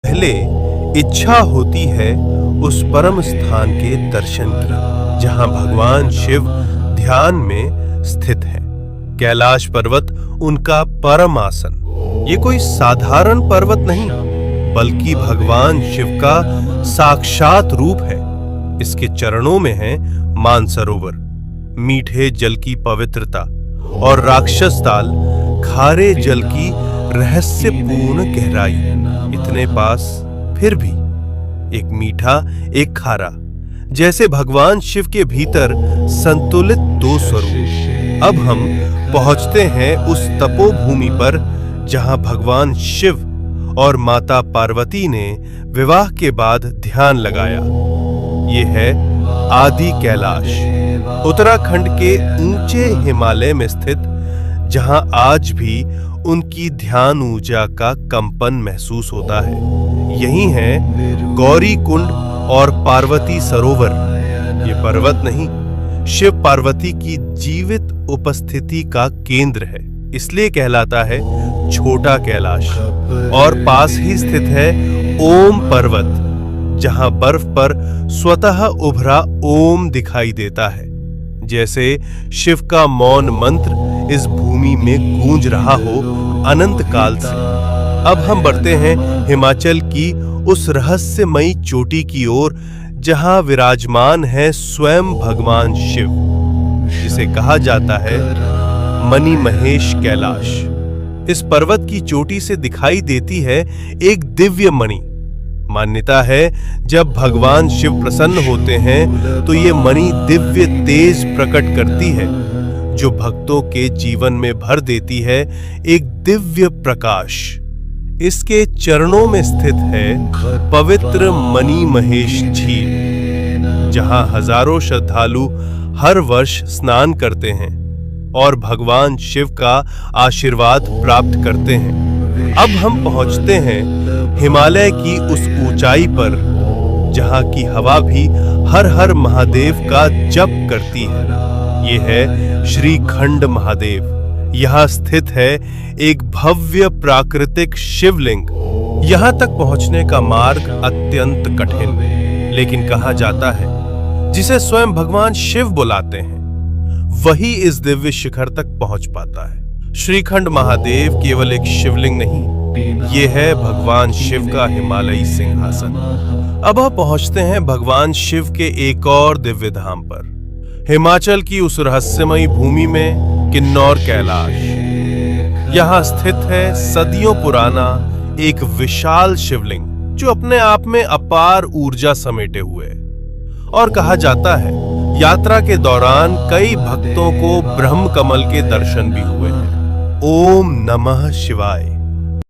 पहले इच्छा होती है उस परम स्थान के दर्शन की जहां भगवान शिव ध्यान में स्थित है। कैलाश पर्वत उनका परम आसन। ये कोई साधारण पर्वत नहीं बल्कि भगवान शिव का साक्षात रूप है। इसके चरणों में है मानसरोवर, मीठे जल की पवित्रता, और राक्षस ताल, खारे जल की रहस्यपूर्ण गहराई। इतने पास फिर भी एक मीठा एक खारा, जैसे भगवान शिव के भीतर संतुलित दो स्वरूप। अब हम पहुंचते हैं उस तपोभूमि पर जहां भगवान शिव और माता पार्वती ने विवाह के बाद ध्यान लगाया। ये है आदि कैलाश, उत्तराखंड के ऊंचे हिमालय में स्थित, जहां आज भी उनकी ध्यान ऊर्जा का कंपन महसूस होता है। यही है गौरी कुंड और पार्वती सरोवर। ये पर्वत नहीं, शिव पार्वती की जीवित उपस्थिति का केंद्र है, इसलिए कहलाता है छोटा कैलाश। और पास ही स्थित है ओम पर्वत, जहां बर्फ पर स्वतः उभरा ओम दिखाई देता है, जैसे शिव का मौन मंत्र इस भूमि में गूंज रहा हो अनंत काल से। अब हम बढ़ते हैं हिमाचल की उस रहस्यमयी चोटी की ओर जहां विराजमान है स्वयं भगवान शिव, जिसे कहा जाता है मणि महेश कैलाश। इस पर्वत की चोटी से दिखाई देती है एक दिव्य मणि। मान्यता है जब भगवान शिव प्रसन्न होते हैं तो ये मणि दिव्य तेज प्रकट करती है, जो भक्तों के जीवन में भर देती है एक दिव्य प्रकाश। इसके चरणों में स्थित है पवित्र मणि महेश झील, जहां हजारों श्रद्धालु हर वर्ष स्नान करते हैं और भगवान शिव का आशीर्वाद प्राप्त करते हैं। अब हम पहुंचते हैं हिमालय की उस ऊंचाई पर जहां की हवा भी हर हर महादेव का जप करती है। ये है श्रीखंड महादेव। यहाँ स्थित है एक भव्य प्राकृतिक शिवलिंग। यहाँ तक पहुंचने का मार्ग अत्यंत कठिन, लेकिन कहा जाता है जिसे स्वयं भगवान शिव बुलाते हैं वही इस दिव्य शिखर तक पहुंच पाता है। श्रीखंड महादेव केवल एक शिवलिंग नहीं, ये है भगवान शिव का हिमालयी सिंहासन। अब हम पहुंचते हैं भगवान शिव के एक और दिव्य धाम पर, हिमाचल की उस रहस्यमयी भूमि में किन्नौर कैलाश। यहाँ स्थित है सदियों पुराना एक विशाल शिवलिंग, जो अपने आप में अपार ऊर्जा समेटे हुए है। और कहा जाता है यात्रा के दौरान कई भक्तों को ब्रह्म कमल के दर्शन भी हुए हैं। ओम नमः शिवाय।